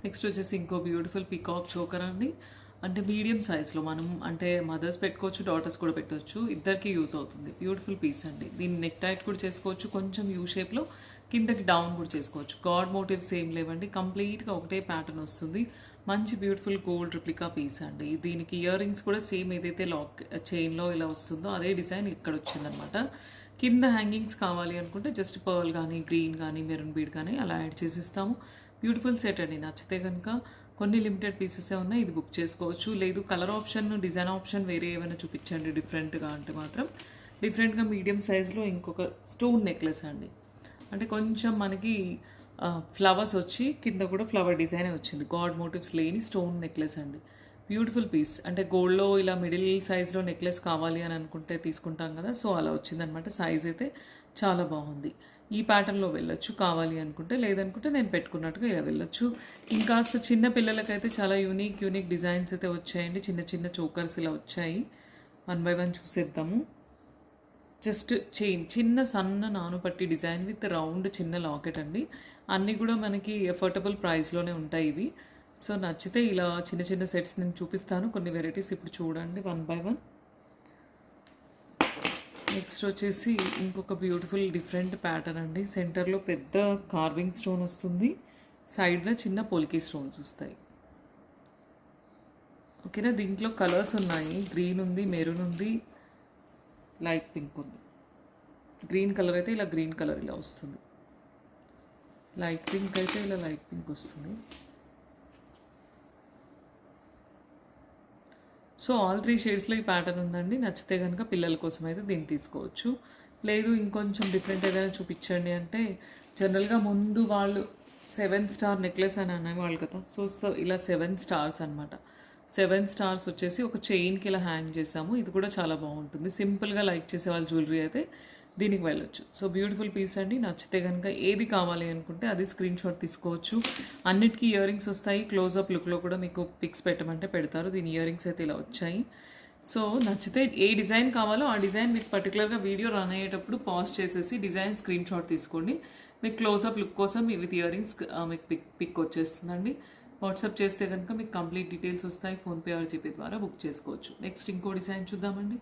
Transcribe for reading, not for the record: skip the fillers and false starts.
Next వచ్చేసి ఇంకో beautiful peacock choker అండి. అంటే మీడియం సైజ్లో మనం అంటే మదర్స్ పెట్టుకోవచ్చు, డాటర్స్ కూడా పెట్టవచ్చు, ఇద్దరికి యూజ్ అవుతుంది. బ్యూటిఫుల్ పీస్ అండి. దీన్ని నెక్ టైట్ కూడా చేసుకోవచ్చు, కొంచెం యూ షేప్లో కిందకి డౌన్ కూడా చేసుకోవచ్చు. గాడ్ మోటివ్స్ ఏం లేవండి, కంప్లీట్గా ఒకటే ప్యాటర్న్ వస్తుంది. మంచి బ్యూటిఫుల్ గోల్డ్ రిప్లికా పీస్ అండి. దీనికి ఇయర్ రింగ్స్ కూడా సేమ్ ఏదైతే లాక్ చైన్లో ఇలా వస్తుందో అదే డిజైన్ ఇక్కడ వచ్చిందనమాట. కింద హ్యాంగింగ్స్ కావాలి అనుకుంటే జస్ట్ పర్ల్ కానీ గ్రీన్ కానీ మెరూన్ బీడ్ కానీ అలా యాడ్ చేసిస్తాము. బ్యూటిఫుల్ సెట్ అండి. నచ్చితే కనుక కొన్ని లిమిటెడ్ పీసెసే ఉన్నాయి, ఇది బుక్ చేసుకోవచ్చు. లేదు కలర్ ఆప్షన్ డిజైన్ ఆప్షన్ వేరే ఏమైనా చూపించండి డిఫరెంట్గా అంటే మాత్రం డిఫరెంట్గా మీడియం సైజులో ఇంకొక స్టోన్ నెక్లెస్ అండి. అంటే కొంచెం మనకి ఫ్లవర్స్ వచ్చి కింద కూడా ఫ్లవర్ డిజైన్ వచ్చింది, గాడ్ మోటివ్స్ లేని స్టోన్ నెక్లెస్ అండి. Beautiful piece. అంటే గోల్డ్లో ఇలా మిడిల్ సైజ్లో నెక్లెస్ కావాలి అని అనుకుంటే తీసుకుంటాం కదా, సో అలా వచ్చిందనమాట. సైజ్ అయితే చాలా బాగుంది. ఈ ప్యాటర్న్లో వెళ్ళొచ్చు కావాలి అనుకుంటే, లేదనుకుంటే నేను పెట్టుకున్నట్టుగా ఇలా వెళ్ళొచ్చు. ఇంకాస్త చిన్న పిల్లలకైతే చాలా యూనిక్ డిజైన్స్ అయితే వచ్చాయండి. చిన్న చిన్న చోకర్స్ ఇలా వచ్చాయి. 1 by 1 చూసేద్దాము. జస్ట్ చైన్ చిన్న సన్న నానుపట్టి డిజైన్ విత్ రౌండ్ చిన్న లాకెట్ అండి. అన్నీ కూడా మనకి ఎఫోర్డబుల్ ప్రైస్లోనే ఉంటాయి ఇవి. సో నచ్చితే ఇలా చిన్న చిన్న సెట్స్ నేను చూపిస్తాను. కొన్ని వెరైటీస్ ఇప్పుడు చూడండి 1 by 1. నెక్స్ట్ వచ్చేసి ఇంకొక బ్యూటిఫుల్ డిఫరెంట్ ప్యాటర్న్ అండి. సెంటర్లో పెద్ద కార్వింగ్ స్టోన్ వస్తుంది, సైడ్లో చిన్న పోల్కి స్టోన్స్ వస్తాయి. ఓకేనా. దీంట్లో కలర్స్ ఉన్నాయి, గ్రీన్ ఉంది, మెరూన్ ఉంది, లైట్ పింక్ ఉంది. గ్రీన్ కలర్ అయితే ఇలా గ్రీన్ కలర్ ఇలా వస్తుంది, లైట్ పింక్ అయితే ఇలా లైట్ పింక్ వస్తుంది. సో ఆల్ 3 షేడ్స్లో ఈ ప్యాటర్న్ ఉందండి. నచ్చితే కనుక పిల్లల కోసం అయితే దీన్ని తీసుకోవచ్చు. లేదు ఇంకొంచెం డిఫరెంట్ ఏదైనా చూపించండి అంటే జనరల్గా ముందు వాళ్ళు 7 స్టార్ నెక్లెస్ అని అనేవాళ్ళు కదా, సో ఇలా 7 స్టార్స్ అనమాట. 7 స్టార్స్ వచ్చేసి ఒక చైన్కి ఇలా హ్యాంగ్ చేసాము. ఇది కూడా చాలా బాగుంటుంది. సింపుల్గా లైక్ చేసే వాళ్ళ జ్యువెలరీ అయితే దీనికి వెళ్ళొచ్చు. సో బ్యూటిఫుల్ పీస్ అండి. నచ్చితే కనుక ఏది కావాలి అనుకుంటే అది స్క్రీన్ షాట్ తీసుకోవచ్చు. అన్నిటికీ ఇయర్ రింగ్స్ వస్తాయి. క్లోజ్అప్ లుక్లో కూడా మీకు పిక్స్ పెట్టమంటే పెడతారు. దీని ఇయర్ రింగ్స్ అయితే ఇలా వచ్చాయి. సో నచ్చితే ఏ డిజైన్ కావాలో ఆ డిజైన్ మీకు పర్టికులర్గా వీడియో రన్ అయ్యేటప్పుడు పాజ్ చేసేసి డిజైన్ స్క్రీన్ షాట్ తీసుకోండి. మీకు క్లోజ్అప్ లుక్ కోసం విత్ ఇయర్ రింగ్స్ మీకు పిక్ వచ్చేస్తుందండి. వాట్సాప్ చేస్తే కనుక మీకు కంప్లీట్ డీటెయిల్స్ వస్తాయి. ఫోన్పే ఆర్ జీపే ద్వారా బుక్ చేసుకోవచ్చు. నెక్స్ట్ ఇంకో డిజైన్ చూద్దామండి.